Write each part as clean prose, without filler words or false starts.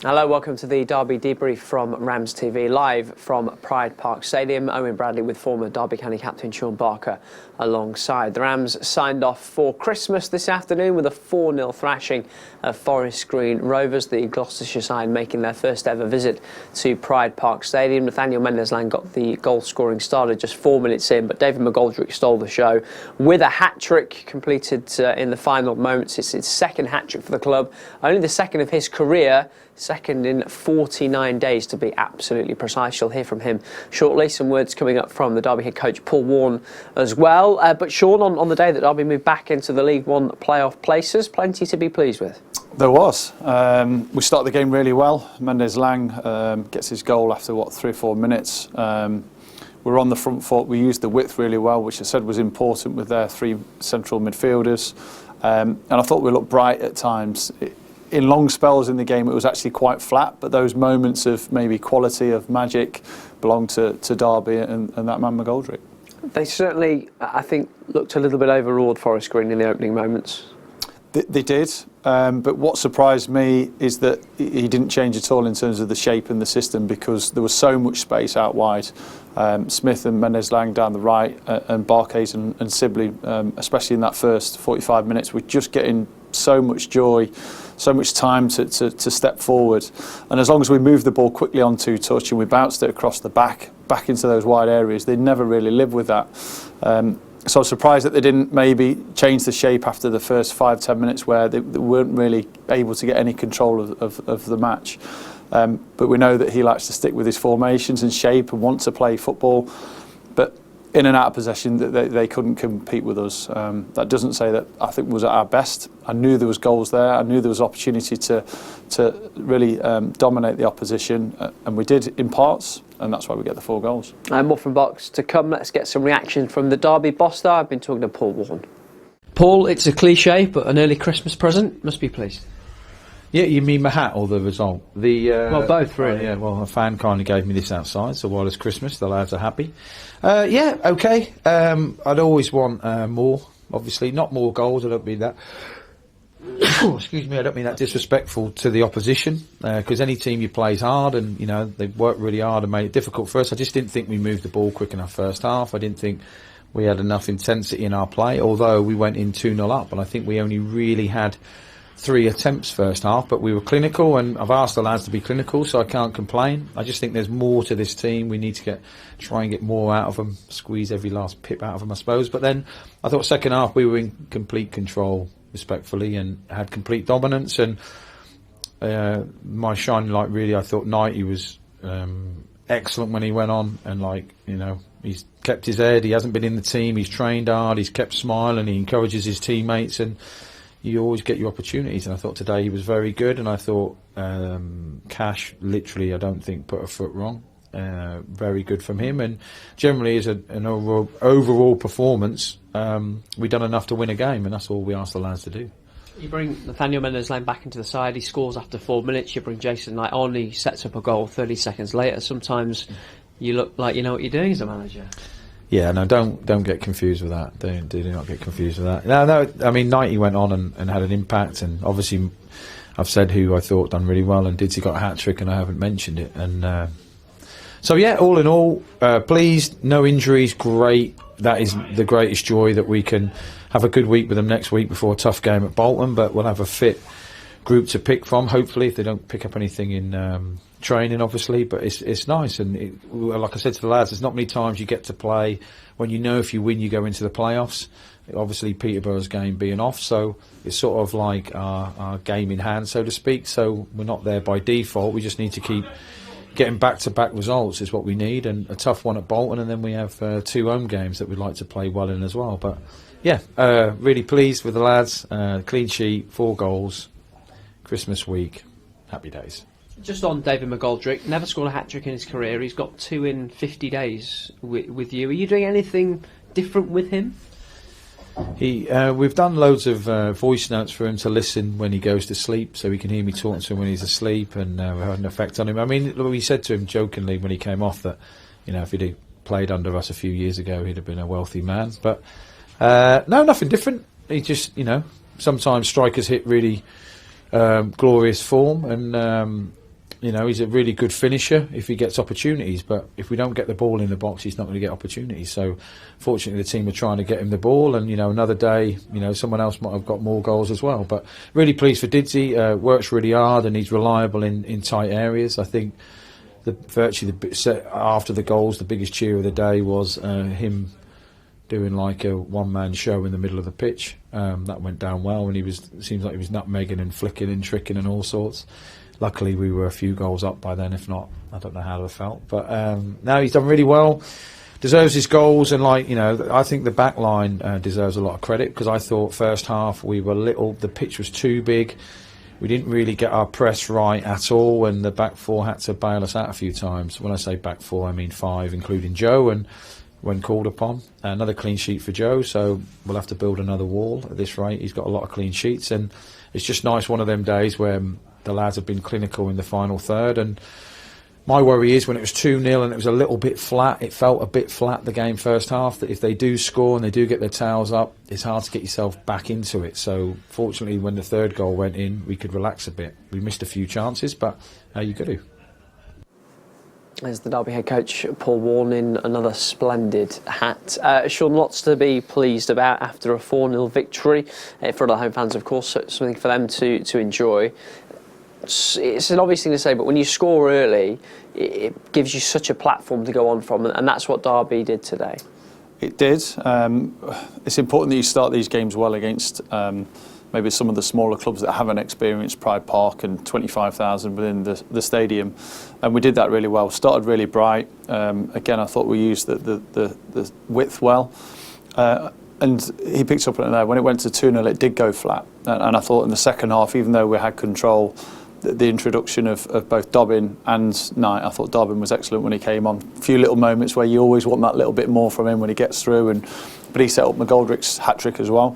Hello, welcome to the Derby debrief from RamsTV, live from Pride Park Stadium. Owen Bradley with former Derby County captain Shaun alongside. The Rams signed off for Christmas this afternoon with a 4-0 thrashing of Forest Green Rovers, the Gloucestershire side making their first ever visit to Pride Park Stadium. Nathaniel Mendez-Laing got the goal scoring started just 4 minutes in, but David McGoldrick stole the show with a hat-trick completed in the final moments. It's his second hat-trick for the club, only the second of his career, second in 49 days to be absolutely precise. You'll hear from him shortly. Some words coming up from the Derby head coach Paul Warne as well. But Shaun, on the day that Derby moved back into the League One playoff places, plenty to be pleased with. There was. We started the game really well. Mendez-Laing gets his goal after, 3 or 4 minutes. We're on the front foot. We used the width really well, which I said was important with their 3 central midfielders. And I thought we looked bright at times. In long spells in the game, it was actually quite flat, but those moments of maybe quality, of magic, belong to Derby and that man McGoldrick. They certainly, I think, looked a little bit overawed, Forest Green, in the opening moments. They did, but what surprised me is that he didn't change at all in terms of the shape and the system, because there was so much space out wide. Smith and Mendez-Laing down the right, and Barkes and Sibley, especially in that first 45 minutes, were just getting so much joy, so much time to step forward. And as long as we moved the ball quickly on 2 touch and we bounced it across the back into those wide areas, they never really lived with that. So I was surprised that they didn't maybe change the shape after the first 5-10 minutes, where they weren't really able to get any control of the match. But we know that he likes to stick with his formations and shape and want to play football. But in and out of possession, they couldn't compete with us. That doesn't say that I think was at our best. I knew there was goals there. I knew there was opportunity to really dominate the opposition, and we did in parts, and that's why we get the 4 goals. And more from box to come. Let's get some reaction from the Derby boss there. I've been talking to Paul Warne. Paul, it's a cliche, but an early Christmas present. Must be pleased. Yeah, you mean my hat or the result? Well, both really. Yeah, well, a fan kindly gave me this outside, so while it's Christmas, the lads are happy. Yeah, okay. I'd always want more, obviously. Not more goals, I don't mean that. Excuse me, I don't mean that disrespectful to the opposition, because any team you play is hard, and, they've worked really hard and made it difficult for us. I just didn't think we moved the ball quick enough first half. I didn't think we had enough intensity in our play, although we went in 2-0 up, and I think we only really had 3 attempts first half, but we were clinical, and I've asked the lads to be clinical, so I can't complain. I just think there's more to this team. We need to try and get more out of them, squeeze every last pip out of them, I suppose. But then I thought second half we were in complete control, respectfully, and had complete dominance. And my shining light, really, I thought Knighty was excellent when he went on, and he's kept his head. He hasn't been in the team. He's trained hard. He's kept smiling. He encourages his teammates, and you always get your opportunities. And I thought today he was very good, and I thought Cash, literally, I don't think put a foot wrong. Very good from him, and generally as an overall performance, we've done enough to win a game, and that's all we asked the lads to do. You bring Nathaniel Mendez-Laing back into the side. He scores after 4 minutes. You bring Jason Knight on. He sets up a goal 30 seconds later. Sometimes you look like you know what you're doing as a manager. Yeah, no, don't get confused with that. Do not get confused with that. No, I mean, Knighty went on and had an impact, and obviously I've said who I thought done really well, and Didsy got a hat-trick, and I haven't mentioned it. And so, yeah, all in all, pleased, no injuries, great. That is the greatest joy, that we can have a good week with them next week before a tough game at Bolton, but we'll have a fit group to pick from, hopefully, if they don't pick up anything in training, obviously. But it's nice, and like I said to the lads, there's not many times you get to play when you know if you win you go into the playoffs. Obviously Peterborough's game being off, so it's sort of like our game in hand, so to speak. So we're not there by default. We just need to keep getting back-to-back results is what we need, and a tough one at Bolton, and then we have 2 home games that we'd like to play well in as well. But yeah, really pleased with the lads. Clean sheet, 4 goals, Christmas week, happy days. Just on David McGoldrick, never scored a hat-trick in his career. He's got 2 in 50 days with you. Are you doing anything different with him? We've done loads of voice notes for him to listen when he goes to sleep, so he can hear me talking to him when he's asleep, and we had an effect on him. I mean, we said to him jokingly when he came off that, if he'd played under us a few years ago, he'd have been a wealthy man. But no, nothing different. He just, sometimes strikers hit really glorious form, and You know, he's a really good finisher if he gets opportunities, but if we don't get the ball in the box, he's not going to get opportunities. So, fortunately, the team were trying to get him the ball, and, you know, another day, you know, someone else might have got more goals as well. But really pleased for Didsy. Works really hard, and he's reliable in tight areas. I think after the goals, the biggest cheer of the day was him doing like a one-man show in the middle of the pitch. That went down well, and seems like he was nutmegging and flicking and tricking and all sorts. Luckily, we were a few goals up by then. If not, I don't know how it would have felt. But now he's done really well, deserves his goals, and, like, you know, I think the back line deserves a lot of credit, because I thought first half we were the pitch was too big. We didn't really get our press right at all, and the back four had to bail us out a few times. When I say back four, I mean 5, including Joe, and when called upon. Another clean sheet for Joe, so we'll have to build another wall at this rate. He's got a lot of clean sheets, and it's just nice, one of them days where the lads have been clinical in the final third. And my worry is when it was 2-0 and it was a little bit flat, it felt a bit flat, the game first half, that if they do score and they do get their towels up, it's hard to get yourself back into it. So fortunately, when the third goal went in, we could relax a bit. We missed a few chances, but you got to. There's the Derby head coach, Paul Warne, in another splendid hat. Shaun, lots to be pleased about after a 4-0 victory. For the home fans, of course, so something for them to enjoy. It's an obvious thing to say, but when you score early, it gives you such a platform to go on from, and that's what Derby did today. It did. It's important that you start these games well against maybe some of the smaller clubs that haven't experienced Pride Park and 25,000 within the stadium, and we did that really well. Started really bright. Again, I thought we used the width well, and he picked up on it there. When it went to 2-0, it did go flat, and I thought in the second half, even though we had control, the introduction of both Dobbin and Knight, I thought Dobbin was excellent when he came on. A few little moments where you always want that little bit more from him when he gets through, but he set up McGoldrick's hat-trick as well.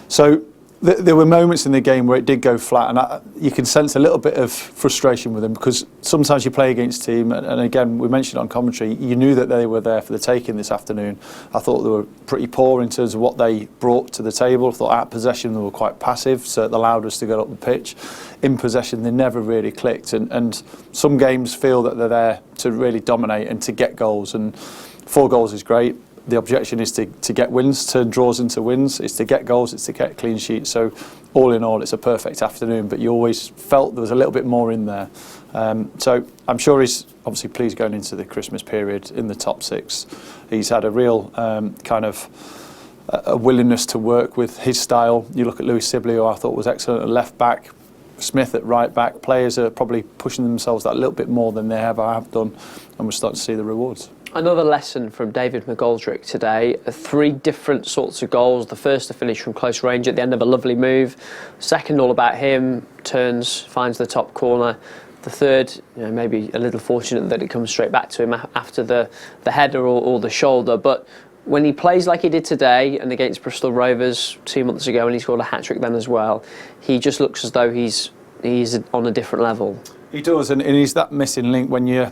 So there were moments in the game where it did go flat, and you can sense a little bit of frustration with him, because sometimes you play against a team, and again, we mentioned on commentary, you knew that they were there for the taking this afternoon. I thought they were pretty poor in terms of what they brought to the table. I thought at possession they were quite passive, so it allowed us to get up the pitch. In possession, they never really clicked, and some games feel that they're there to really dominate and to get goals, and 4 goals is great. The objection is to get wins, turn draws into wins. It's to get goals, it's to get clean sheets. So all in all, it's a perfect afternoon, but you always felt there was a little bit more in there. So I'm sure he's obviously pleased going into the Christmas period in the top 6. He's had a real kind of a willingness to work with his style. You look at Lewis Sibley, who I thought was excellent at left back, Smith at right back. Players are probably pushing themselves that little bit more than they ever have done, and we're starting to see the rewards. Another lesson from David McGoldrick today. 3 different sorts of goals. The first to finish from close range at the end of a lovely move. Second, all about him, turns, finds the top corner. The third, maybe a little fortunate that it comes straight back to him after the header or the shoulder. But when he plays like he did today and against Bristol Rovers 2 months ago, and he scored a hat-trick then as well, he just looks as though he's on a different level. He does, and he's that missing link when you're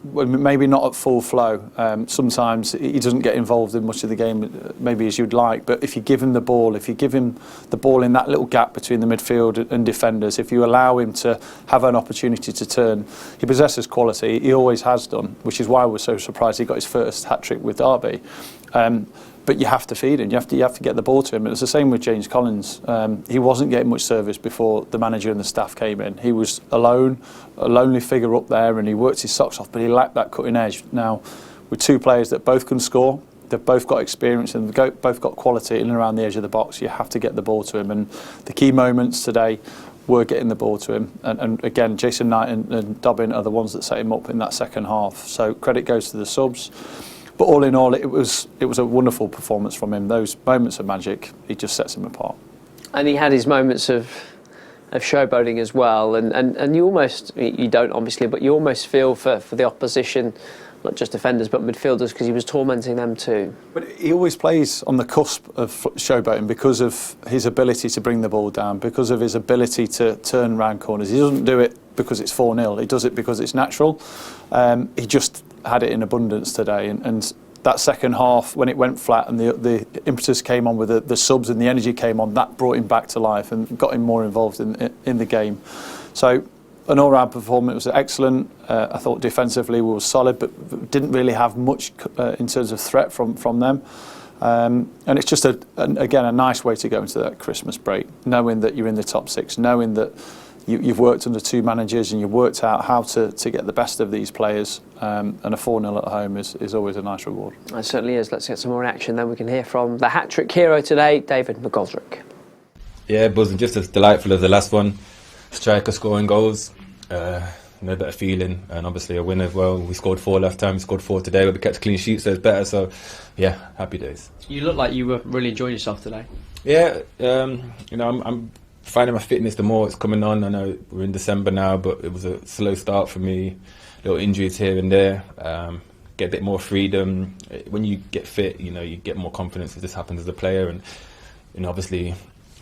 maybe not at full flow. Sometimes he doesn't get involved in much of the game, maybe as you'd like, but if you give him the ball, in that little gap between the midfield and defenders, if you allow him to have an opportunity to turn, he possesses quality. He always has done, which is why we're so surprised he got his first hat-trick with Derby. But you have to feed him. You have to get the ball to him. And it's the same with James Collins. He wasn't getting much service before the manager and the staff came in. He was alone, a lonely figure up there, and he worked his socks off, but he lacked that cutting edge. Now, with 2 players that both can score, they've both got experience and they've both got quality in and around the edge of the box, you have to get the ball to him. And the key moments today were getting the ball to him. And again, Jason Knight and Dobbin are the ones that set him up in that second half. So credit goes to the subs. But all in all, it was a wonderful performance from him. Those moments of magic, he just sets him apart. And he had his moments of showboating as well. And you don't obviously, but you almost feel for the opposition, not just defenders but midfielders, because he was tormenting them too. But he always plays on the cusp of showboating because of his ability to bring the ball down, because of his ability to turn round corners. He doesn't do it because it's 4-0. He does it because it's natural. He just had it in abundance today, and that second half, when it went flat and the impetus came on with the subs and the energy came on, that brought him back to life and got him more involved in the game. So an all-round performance was excellent. I thought defensively we were solid, but didn't really have much in terms of threat from them. And it's just, again, a nice way to go into that Christmas break, knowing that you're in the top 6, knowing that you've worked under 2 managers and you've worked out how to get the best of these players, and a 4-0 at home is always a nice reward. It certainly is. Let's get some more reaction, then we can hear from the hat-trick hero today, David McGoldrick. Yeah, buzzing, just as delightful as the last one. Striker scoring goals, no better feeling, and obviously a win as well. We scored 4 last time, we scored 4 today, but we kept a clean sheet, so it's better. So, yeah, happy days. You look like you were really enjoying yourself today. Yeah, I'm finding my fitness the more it's coming on. I know we're in December now, but it was a slow start for me. Little injuries here and there. Get a bit more freedom. When you get fit, you get more confidence. It just happens as a player, and obviously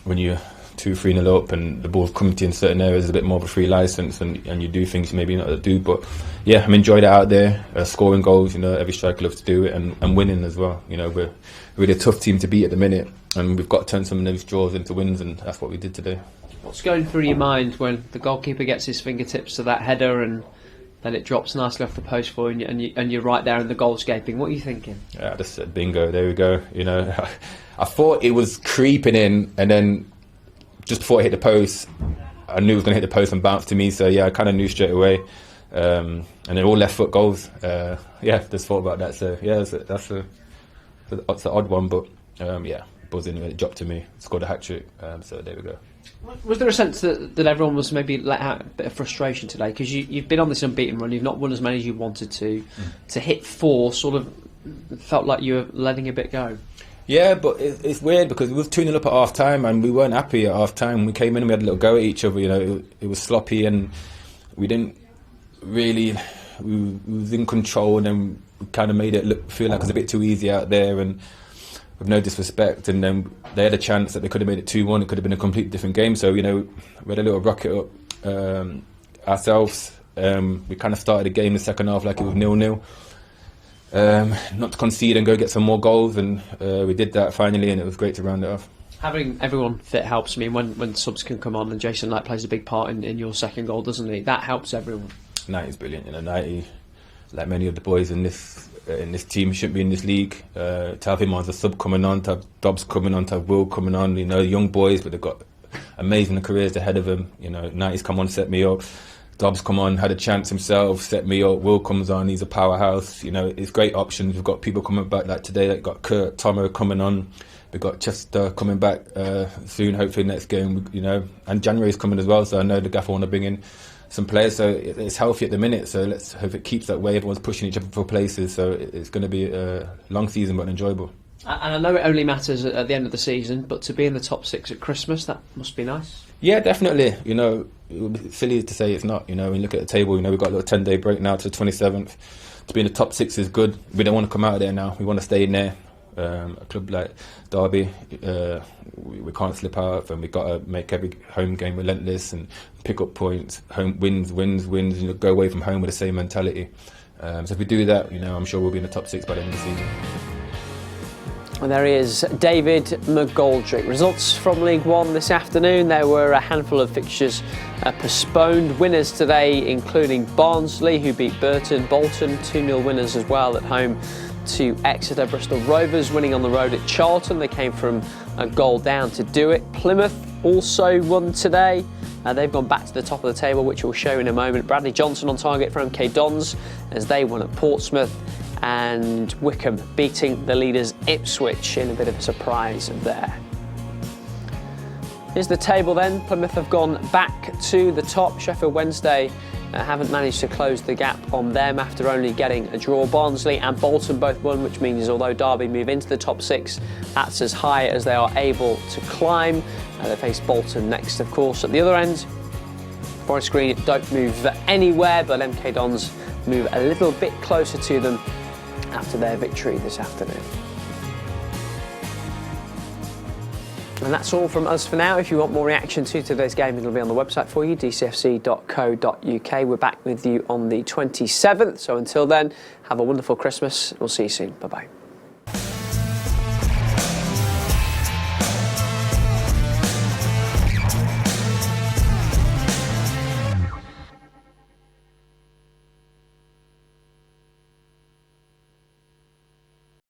when you're 2-3-0 up and the ball's coming to you in certain areas, there's a bit more of a free license, and you do things maybe not to do. But yeah, I'm enjoyed it out there, scoring goals. Every striker loves to do it, and winning as well. We're really a tough team to beat at the minute, and we've got to turn some of those draws into wins, and that's what we did today. What's going through your mind when the goalkeeper gets his fingertips to that header and then it drops nicely off the post for you, and you're right there in the goalscaping? What are you thinking? Yeah, I just said bingo, there we go. I thought it was creeping in, and then just before it hit the post, I knew it was going to hit the post and bounce to me. So yeah, I kind of knew straight away. And they're all left foot goals. Just thought about that. So yeah, that's an odd one, but yeah, buzzing. It dropped to me, scored a hat-trick. So there we go. Was there a sense that everyone was maybe let out a bit of frustration today? Because you've been on this unbeaten run, you've not won as many as you wanted to. To hit 4 sort of felt like you were letting a bit go. Yeah, but it's weird because we was 2-0 up at half time and we weren't happy at half time. We came in and we had a little go at each other. It was sloppy and we didn't really. We was in control, and then we kind of made it feel like it was a bit too easy out there, and with no disrespect. And then they had a chance that they could have made it 2-1. It could have been a completely different game. So we had a little rocket up ourselves. We kind of started the game in the second half like it was 0-0. Not to concede and go get some more goals, and we did that finally, and it was great to round it off. Having everyone fit helps. I mean, when subs can come on, and Jason Knight plays a big part in your second goal, doesn't he? That helps everyone. Knight brilliant. Knight, like many of the boys in this team, shouldn't be in this league. To have him as a sub coming on, to have Dobbs coming on, to have Will coming on, young boys, but they've got amazing careers ahead of them. Knight's come on, set me up. Dobbs come on, had a chance himself, set me up. Will comes on, he's a powerhouse. It's great options. We've got people coming back like today. Like got Kurt, Tomo coming on. We've got Chester coming back soon, hopefully next game. And January's coming as well. So I know the gaffer want to bring in some players. So it's healthy at the minute. So let's hope it keeps that way. Everyone's pushing each other for places. So it's going to be a long season, but enjoyable. And I know it only matters at the end of the season, but to be in the top 6 at Christmas, that must be nice. Yeah, definitely. It would be silly to say it's not. When you look at the table, we've got a little 10-day break now to the 27th. To be in the top 6 is good. We don't want to come out of there now. We want to stay in there. A club like Derby, we can't slip out, and we've got to make every home game relentless and pick up points. Home wins. Go away from home with the same mentality. So if we do that, I'm sure we'll be in the top 6 by the end of the season. And there he is, David McGoldrick. Results from League One this afternoon. There were a handful of fixtures postponed. Winners today, including Barnsley, who beat Burton. Bolton, 2-0 winners as well at home to Exeter. Bristol Rovers winning on the road at Charlton. They came from a goal down to do it. Plymouth also won today. They've gone back to the top of the table, which we'll show in a moment. Bradley Johnson on target for MK Dons as they won at Portsmouth. And Wickham beating the leaders Ipswich in a bit of a surprise there. Here's the table then. Plymouth have gone back to the top. Sheffield Wednesday haven't managed to close the gap on them after only getting a draw. Barnsley and Bolton both won, which means although Derby move into the top 6, that's as high as they are able to climb. They face Bolton next, of course. At the other end, Forest Green don't move anywhere, but MK Dons move a little bit closer to them after their victory this afternoon. And that's all from us for now. If you want more reaction to today's game, it'll be on the website for you, dcfc.co.uk. We're back with you on the 27th. So until then, have a wonderful Christmas. We'll see you soon. Bye-bye.